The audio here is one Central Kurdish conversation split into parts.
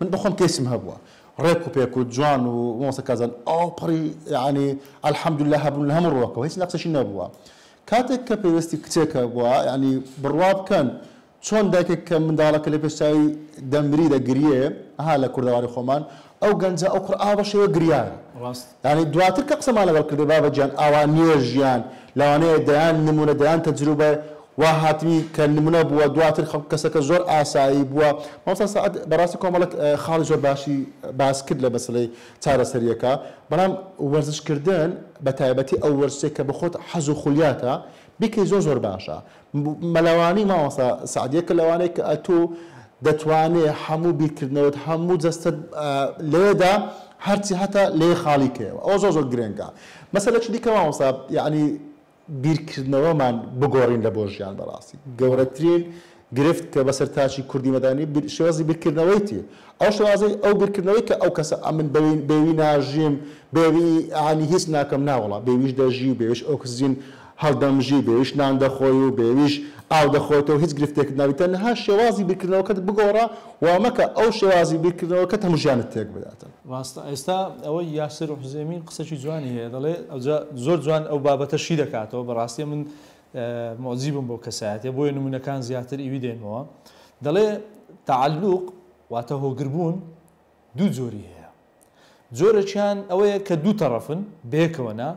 من بخۆم کەسم هەبووە ڕێک و پێک و جوان و مۆسەکازان ئەو پڕی یعنی الحەمدولله هەبوون لە هەموو ڕۆکەوە هیچ نەقسەشی نەبووە کاتێک کە پێویستی کچێکە بووە یعنی بڕوا بکەن چۆن دایکێک کە منداڵەکە لە پێشچاوی دەمری دەگریێ ئەها لە کوردەواری خۆمان ئەو گەنجە ئەو قورئا بەشێوە گریان یعنی دواتر کە قسەمان لەگەڵ کردو بابەجیان ئاوا نییە ژیان لەوانەیە دەیان نمونە دەیان تەجروبە وا هاتمی کە نمونە بووە دواتر کەسەکە زۆر ئاسایی بووە مامۆستا سەعەد بەڕاستی کۆمەڵک خاڵی زۆر باشی باس کرد لە مەسەلەی چارەسەریەکە بەڵام وەرزشکردن بە تایبەتی ئەو وەرزشتێک کە بەخۆت حەز و خولیاتە بیکەی زۆر باشە مەلەوانی مامۆستا سەعەدیە کە لەوانەیە کە ئەتوو دەتوانێت هەموو بیرکردنەوەت هەموو جەستت لێدا هەرچی هەتا لێ خاڵی کەوە ئەوە زۆر گرنگە مەسەلەی دیکە مامۆستا یعنی بیرکردنەوەمان بگۆڕین لە بۆ ژیان بەڕاستی گەورەترین گرفت کە بەسەر تاچی کوردی مەدانی شێوازی بیرکردنەوەیتی ئەو شێوازەی ئەو بیرکردنەوەی کە ئەو کەسە ئەمن بێوی ناژیم بێوی ینی هیچ ناکەم ناوەڵا بێویش دەژی و بێویش ئۆکسجین هەڵدەمژی بێویش نان دەخۆی و بێویش ئاو دەخۆیتەوە هیچ گرفتێک ناوی تەنها شێوازی بیرکردنەوەکەت بگۆڕە و مەکە ئەو شێوازی بیرکردنەوەکە هەموو ژیانت تێک بداتن ڕاستە ئێستا ئەوەی یاسر و حوزێمین قسەی جوانی هەیە دەڵێ زۆر جوان ئەو بابەتە شی دەکاتەوە بەڕاستی من مۆزیبم بۆ کەسایەتێ بۆیە نمونونەکان زیاتر ئیوی دێنەوە دەڵێ تعلق واتە هۆگربوون دوو جۆری هەیە جۆرەکیان ئەوەیە کە دوو تەڕەفن بەیەکەوەنا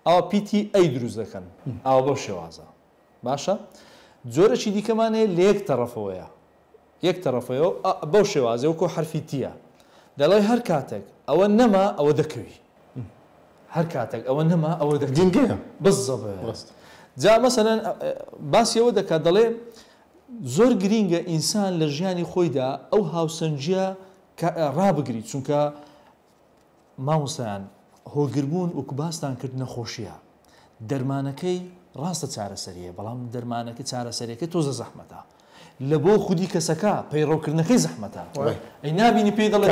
ئەوە پیتی ئەی دروست دەکەن ئەوە بەو شێوازە باشە جۆرەی دیکەمانەیە لە یەک تەڕەفەوەیە یەک تەڕەفەوە بەو شێوازە وەکو حرفی تیە دەڵێ هەر کاتێک ئەوە نەما ئەوە دەکەوی هەر کاتێک ئەوە نەما ئەوە دەکەوی بەست جا مەسەلەن باسیەوە دەکات دەڵێ زۆر گرینگە ئینسان لە ژیانی خۆیدا ئەو هاوسەنجیە ڕابگریت چونکە مامۆستایان هۆگربوون وەکو باستان کرد نەخۆشیە دەرمانەکەی ڕاستە چارەسەریە بەڵام دەرمانەکە چارەسەریەکە تۆزە زەحمەتە لە بۆ خودی کەسەکە پەیڕۆکردنەکەی زەحمەتە ئەی نابینی پێی دەڵێ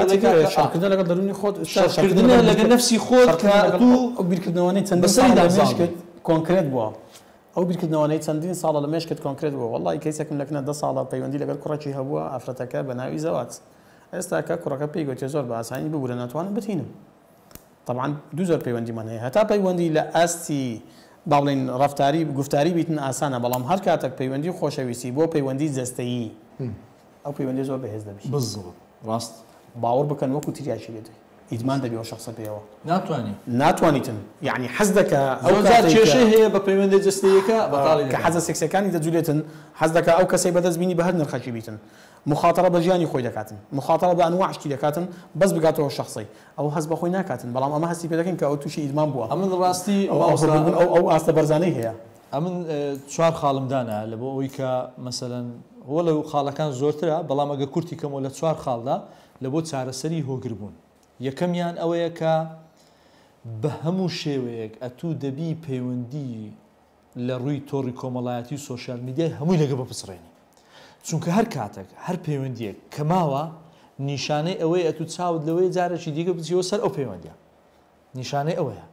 شارکردن لەگەڵ دەرونی خۆت شارکردن لەگەڵ نەفسی خۆت کە ئەو بیرکردنەوەی چەندین ساڵ لە مێشکت کۆنکرێت بووە ئەو بیرکردنەوەی چەندین ساڵە لە مێشکت کۆنکرێت بووە وەڵی کەیسێکم لەکنە 10 ساڵە پەیوەندی لەگەڵ کوڕێکی هەبووە ئافرەتەکە بە ناوی زەواج ئێستا کە کوڕەکە پێی گوتێ زۆر بە ئاسانی ببوورە ناتوانم بتینم طبعا دوو زۆر پەیوەندیمان هەیە هەتا پەیوەندی لە ئاستی باڵین ڕفتاری گفتاری بیتن ئاسانە بەڵام هەر کاتێک پەیوەندی خۆشەویستی بۆ پەیوەندی جەستەیی ئەو پەیوەندی زۆر بەهێز دەبێت بزڵ ڕاست باوەڕ بکەن وەکو تریاشی لێت ئیدمان دەبێەوە شخصە پێەوە ناتوانیتن یعنی حەز دەکە ئەو کێشە هەیە بە پەیوەندی جەستەیەکە کە حەزە سێکسەکانی دەجولێتن حەز دەکە ئەو کەسەی بەدەست بینی بە هەر نرخەکی بیتن مخاطرە بە ژیانی خۆی دەکاتن مخاطرە بە ئەنواعشتی دەکاتن بەس بگاتەوە شخصی ئەو هەست بە خۆی ناکاتن بەڵام ئەمە هەستی پێ دەکەن کە ئەو تووشی ئیدمان بووە ئەمن ڕاستی ئەو ئاستە بەرزانەی هەیە ئەمن چوار خاڵمدانە لە بۆ ئەوەی کە مەسەلەن وە لەو خاڵەکان زۆرترە بەڵام ئەگە کورتی کەمەوە لە چوار خاڵدا لە بۆ چارەسەری هۆگربوون یەکەمیان ئەوەیە کە بە هەموو شێوەیەک ئەتوو دەبی پەیوەندی لە ڕووی تۆڕی کۆمەڵایەتی و سۆشیال میدیای هەمووی لەگە بپسڕێنی چونکە هەر کاتێک هەر پەیوەندیەک کە ماوە نیشانەی ئەوەی ئەتوو چاوت لەوەی جارێکی دیگە بچیەوە سەر ئەو پەیوەندیە نیشانەی ئەوەیە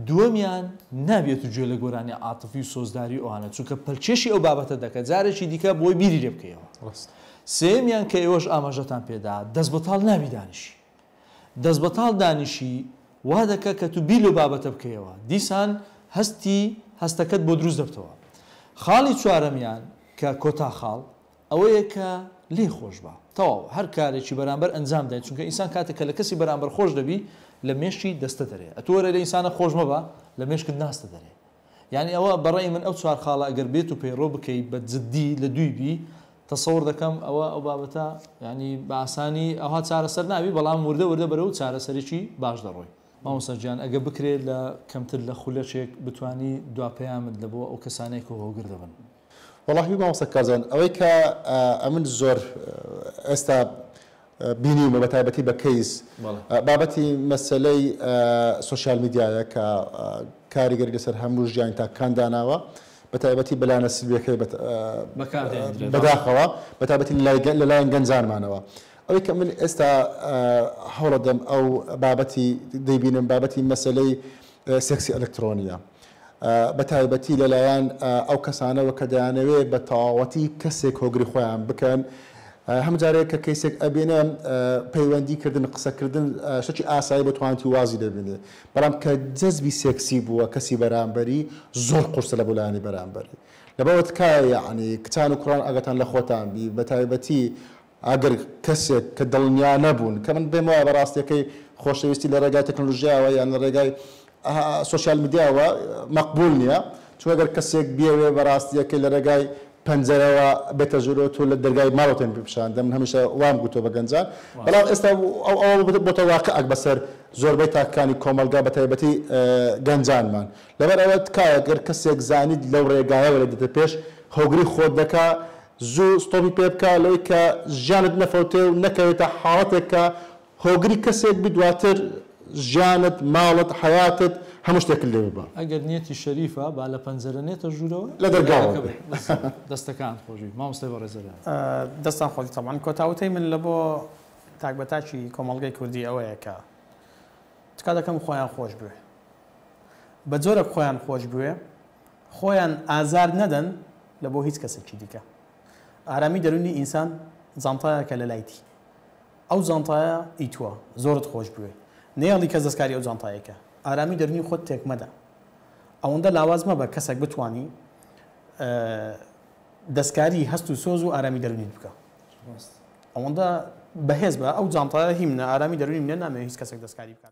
دووەمیان نابێت و گوێ لە گۆرانی عاتفی و سۆزداری ئەوانە چونکە پەلچێشی ئەو بابەتە دەکات جارێکی دیکە بۆی بیری لێ بکەیەوە سێمیان کە ئێوەش ئاماژەتان پێدا دەست بەتاڵ نابی دانیشی دەست بەتاڵ دانیشی وا دەکە کە تو بیل و بابەتە بکەیەوە دیسان هەستەکەت بۆ دروست دەبتەوە خاڵی چوارەمیان کە کۆتا خاڵ ئەوەیە کە لێ خۆش بە تەواو هەر کارێکی بەرامبەر ئەنجام دێت چونکە ئینسان کاتێک کە لە کەسی بەرامبەر خۆش دەبی لە مێشتی دەستە دەرێ ئەتووەرە لە ئینسانە خۆش مەبە لە مێشکت ناستە دەرێ یعنی ئەوە بەڕێی من ئەو چوار خاڵە ئەگەر بێت و پەیڕۆ بکەی بە جددی لە دووی بی تەسەوڕ دەکەم ئەو بابەتە ینی بە ئاسانی ئەوها چارەسەر ناوی بەڵام وردە بەرەو چارەسەرێکی باش دەڕۆی مامۆستا گیان ئەگە بکرێت لە کەمتر لە خولەچێک بتانی دواپەیامت لە بۆ ئەو کەسانەی کە هۆگر دەبن وەڵاهی مامۆستا کازان ئەوەی کە ئەمن زۆر ئێستا بینیمە بە تایبەتی بە کەیس بابەتی مەسەلەی سۆشیال میدیایە کە کاریگەری لەسەر هەموو ژیان تاکان داناوە بە تایبەتی بەلانە سلویەکەی بەداخەوە بە تایبەتی لەلایەن گەنجانمانەوە ئەوەی کە من ئێستا هەوڵە دەم ئەو بابەتی دەیبینم بابەتی مەسەلەی سێکسی ئەلکترۆنیە بە تایبەتی لەلایەن ئەو کەسانەوە کە دەیانەوێت بە تەواوەتی کەسێک هۆگری خۆیان بکەن هەم جارێک کە کەیسێک ئەبێنە پەیوەندیکردن قسەکردن شتێکی ئاسایی بۆ توانێتی وازی دەبێنێ بەڵام کە جەزبی سێکسی بووە کەسی بەرامبەری زۆر قورسە لە بۆلایانی بەرامبەری لەبەوە تکایە یعنی کچان و کوڕان ئەگەتان لە خۆتان بی بە تایبەتی ئەگەر کەسێک کە دڵنیا نەبوون کە من بێم وایە بەڕاستیەکەی خۆشەویستی لە ڕێگای تەکنۆلۆژیاوە یان لە ڕێگای سوۆسیال میدیاوە مەقبول نییە چون ئەگەر کەسێک بێوێ بەڕاستیەکەی لە ڕێگای پەنجەرەوە بێتە ژوورۆ تۆ لە دەرگای ماڵەوەتێن بپشان دەم هەمیشە وام گوتۆ بە گەنجان بەڵام ئێستا ئەو بۆتە واقعک بەسەر زۆربەی تاکانی کۆمەلگا بە تایبەتی گەنجانمان لەبەر ئەوە تکایە گەر کەسێک زانیت لەو ڕێگایەوە لە دێتە پێش هۆگری خۆت دەکا زوو ستۆپی پێ بکە لەوەی کە ژیانت نەفەوتێ و نەکەوێتە حاڵەتێک کە هۆگری کەسێک بی دواتر ژیانت ماڵت حیاتت هەموو شتێک لێ بە ئەگەر نیەتی شەریفە با لە پەنجەرە نێتە ژوورەوە لە دەرگاوە دەستەکان خۆشی مامۆستای بەڕێزەران دەستان خۆشی تەمان کۆتاوتەی من لە بۆ تاکبەتاکی کۆمەڵگەی کوردی ئەوەیە کە تکا دەکەم خۆیان خۆش بوێ بە جۆرە خۆیان خۆش بوێ خۆیان ئازار نەدەن لە بۆ هیچ کەسێکی دیکە ئارامی دەرونی ئینسان جانتایەکە لە لایتی ئەو جانتایە ئیتووە زۆرت خۆش بوێ نێڵی کەس دەستکاری ئەو جانتایەکە ئارامی دەرونی خۆت تێکمەدە ئەوەندە لاوازمە بە کەسێک بتوانی دەستکاری هەست و سۆز و ئارامی دەرونیت بکە ئەوەندە بەهێز بە ئەو جانتایە هی منە ئارامی دەرونی منە نامێ هیچ کەسێک دەستکاری بکات